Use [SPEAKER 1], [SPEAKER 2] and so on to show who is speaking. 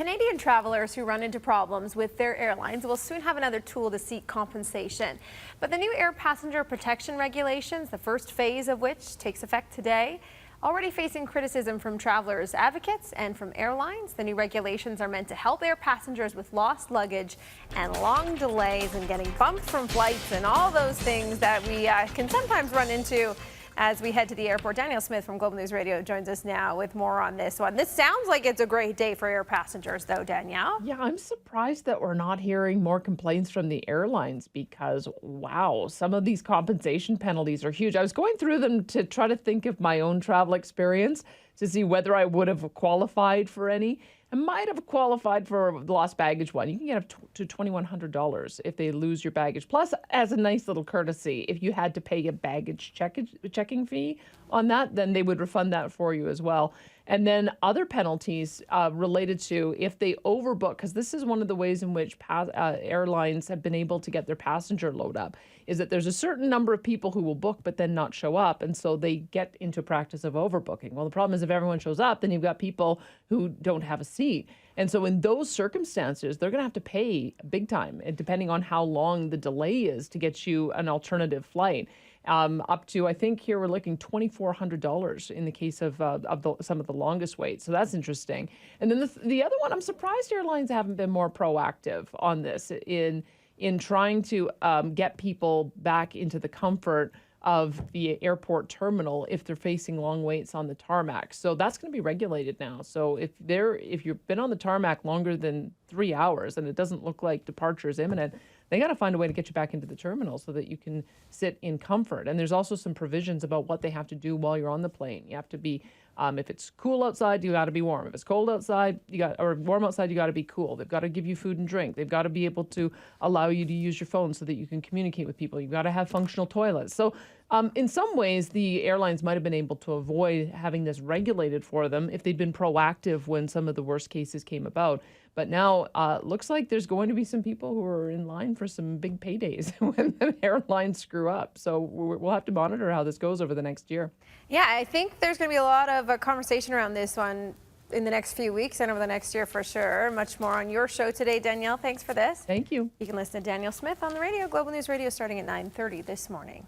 [SPEAKER 1] Canadian travelers who run into problems with their airlines will soon have another tool to seek compensation. But the new air passenger protection regulations, the first phase of which takes effect today, already facing criticism from travelers, advocates, and from airlines. The new regulations are meant to help air passengers with lost luggage and long delays and getting bumped from flights and all those things that we can sometimes run into as we head to the airport. Danielle Smith from Global News Radio joins us now with more on this one. This sounds like it's a great day for air passengers, though, Danielle.
[SPEAKER 2] Yeah, I'm surprised that we're not hearing more complaints from the airlines because, wow, some of these compensation penalties are huge. I was going through them to try to think of my own travel experience to see whether I would have qualified for any. I might have qualified for the lost baggage one. You can get up to $2,100 if they lose your baggage. Plus, as a nice little courtesy, if you had to pay a baggage checking fee on that, then they would refund that for you as well. And then other penalties related to if they overbook, because this is one of the ways in which airlines have been able to get their passenger load up, is that there's a certain number of people who will book but then not show up. And so they get into a practice of overbooking. Well, the problem is if everyone shows up, then you've got people who don't have a seat. And so in those circumstances, they're going to have to pay big time, depending on how long the delay is to get you an alternative flight. Up to, I think here we're looking $2,400 in the case of some of the longest waits. So that's interesting. And then the other one, I'm surprised airlines haven't been more proactive on this in trying to get people back into the comfort of the airport terminal if they're facing long waits on the tarmac. So that's going to be regulated now. So if you've been on the tarmac longer than 3 hours and it doesn't look like departure is imminent, they got to find a way to get you back into the terminal so that you can sit in comfort. And there's also some provisions about what they have to do while you're on the plane. You have to be, if it's cool outside, you got to be warm. If it's cold outside, or warm outside, you got to be cool. They've got to give you food and drink. They've got to be able to allow you to use your phone so that you can communicate with people. You've got to have functional toilets. So in some ways, the airlines might have been able to avoid having this regulated for them if they'd been proactive when some of the worst cases came about. But now looks like there's going to be some people who are in line for some big paydays when the airlines screw up. So we'll have to monitor how this goes over the next year.
[SPEAKER 1] Yeah, I think there's going to be a lot of conversation around this one in the next few weeks and over the next year for sure. Much more on your show today, Danielle. Thanks for this.
[SPEAKER 2] Thank you.
[SPEAKER 1] You can listen to Danielle Smith on the radio, Global News Radio, starting at 9:30 this morning.